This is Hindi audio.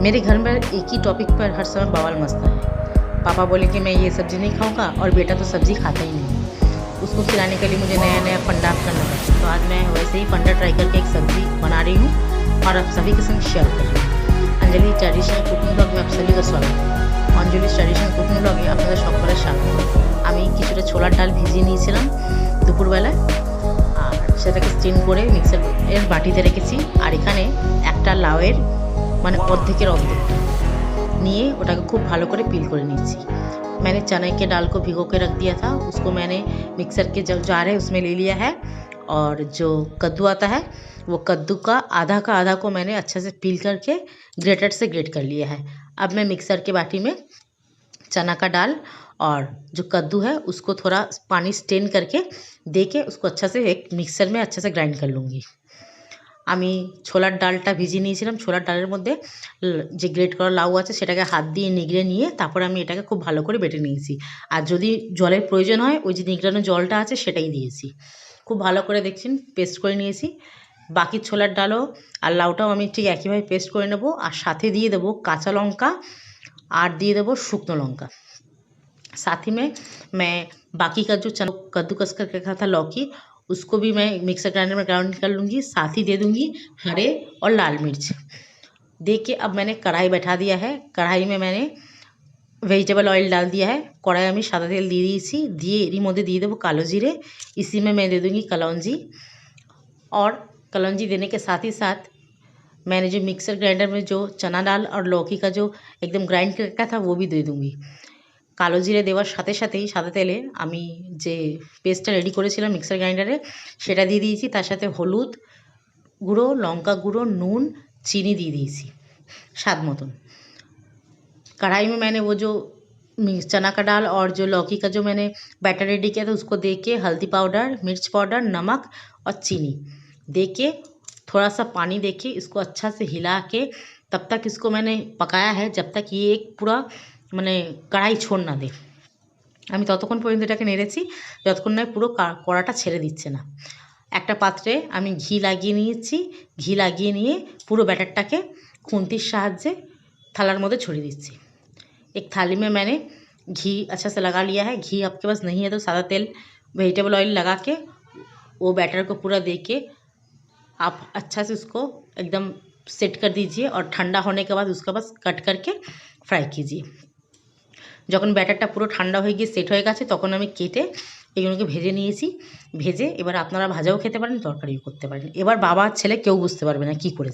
मेरे घर में एक ही टॉपिक पर हर समय बवाल मचता है। पापा बोले कि मैं ये सब्ज़ी नहीं खाऊंगा और बेटा तो सब्ज़ी खाता ही नहीं। उसको खिलाने के लिए मुझे नया नया फंडा करना पड़ता। तो आज मैं वैसे ही फंडा ट्राई करके एक सब्ज़ी बना रही हूँ और आप सभी के संग शेयर कर रही हूँ। अंजलि ट्रेडिशनल कुकिंग ब्लग में आप सभी का स्वागत है। अंजलि ट्रेडिशनल कुकिंग ব্লগে আপনাদের সকলের স্বাগত। আমি কিছুটা ছোলার ডাল ভিজিয়ে নিয়েছিলাম দুপুরবেলায়, আর সেটাকে স্টিম করে মিক্সারের বাটিতে রেখেছি। আর এখানে একটা লাউয়ের মানে অর্ধেকের অর্ধেকটা নিয়ে ওটাকে खूब ভালো করে পিল করে নিয়েছি। मैंने चने के दाल को भिगो के रख दिया था, उसको मैंने मिक्सर के जो जार है उसमें ले लिया है। और जो कद्दू आता है वो कद्दू का आधा को मैंने अच्छे से पील करके ग्रेटर से ग्रेट कर लिया है। अब मैं मिक्सर के बाटी में चना का दाल और जो कद्दू है उसको थोड़ा पानी स्टेन करके दे के उसको अच्छा से एक मिक्सर में अच्छे से ग्राइंड कर लूँगी। আমি ছোলার ডালটা ভিজিয়ে নিয়েছিলাম। ছোলার ডালের মধ্যে যে গ্রেট করা লাউ আছে সেটাকে হাত দিয়ে নিগড়ে নিয়ে তারপরে আমি এটাকে খুব ভালো করে বেটে নিয়েছি। আর যদি জলের প্রয়োজন হয় ওই যে নিগড়ানো জলটা আছে সেটাই দিয়েছি। খুব ভালো করে দেখছেন পেস্ট করে নিয়েছি। বাকি ছোলার ডালও আর লাউটাও আমি ঠিক একইভাবে পেস্ট করে নেব। আর সাথে দিয়ে দেবো কাঁচা লঙ্কা আর দিয়ে দেবো শুকনো লঙ্কা। साथ ही में मैं बाकी का जो चना कद्दूकस करके रखा था लौकी, उसको भी मैं मिक्सर ग्राइंडर में ग्राइंड कर लूँगी। साथ ही दे दूँगी हरे और लाल मिर्च दे के। अब मैंने कढ़ाई बैठा दिया है। कढ़ाई में मैंने वेजिटेबल ऑयल डाल दिया है। कढ़ाई में सादा तेल দিয়ে দিয়েছি, দিয়ে এরই মধ্যে দিয়ে देबो कालो जीरे। इसी में मैं दे दूँगी कलौंजी, और कलौंजी देने के साथ ही साथ मैंने जो मिक्सर ग्राइंडर में जो चना दाल और लौकी का जो एकदम ग्राइंड कर रखा था वो भी दे दूँगी। কালো জিরে দেওয়ার সাথে সাথেই সাদা তেলে আমি যে পেস্টটা রেডি করেছিলাম মিক্সার গ্রাইন্ডারে সেটা দিয়ে দিয়েছি। তার সাথে হলুদ গুঁড়ো, লঙ্কা गुঁড়ो, नून, चीनी দিয়ে দিয়েছি स्वाद মতন। कढ़ाई में मैंने वो जो चना का दाल और जो लौकी का जो मैंने बैटर रेडी किया था उसको दे के हल्दी पाउडर, मिर्च पाउडर, नमक और चीनी दे के थोड़ा सा पानी दे के इसको अच्छा से हिला के तब तक इसको मैंने पकाया है जब तक ये एक पूरा মানে কড়াই ছোঁড় না দেয়। আমি ততক্ষণ পর্যন্ত এটাকে নেড়েছি যতক্ষণ না পুরো কড়াটা ছেড়ে দিচ্ছে না। একটা পাত্রে আমি ঘি লাগিয়ে নিয়েছি। ঘি লাগিয়ে নিয়ে পুরো ব্যাটারটাকে খুন্তির সাহায্যে থালার মধ্যে ছড়িয়ে দিচ্ছি। एक थाली में मैंने घी अच्छा से लगा लिया है। घी आपके पास नहीं है तो सादा तेल वेजिटेबल ऑयल लगा के वो बैटर को पूरा दे के आप अच्छा से उसको एकदम सेट कर दीजिए। और ठंडा होने के बाद उसका बस कट करके फ्राई कीजिए। যখন ব্যাটারটা পুরো ঠান্ডা হয়ে গিয়ে সেট হয়ে গেছে তখন আমি কেটে এগুলোকে ভেজে নিয়েছি। ভেজে এবার আপনারা ভাজাও খেতে পারেন, তরকারিও করতে পারেন। এবার বাবা আর ছেলে কেউ বুঝতে পারবে না কী করেছি।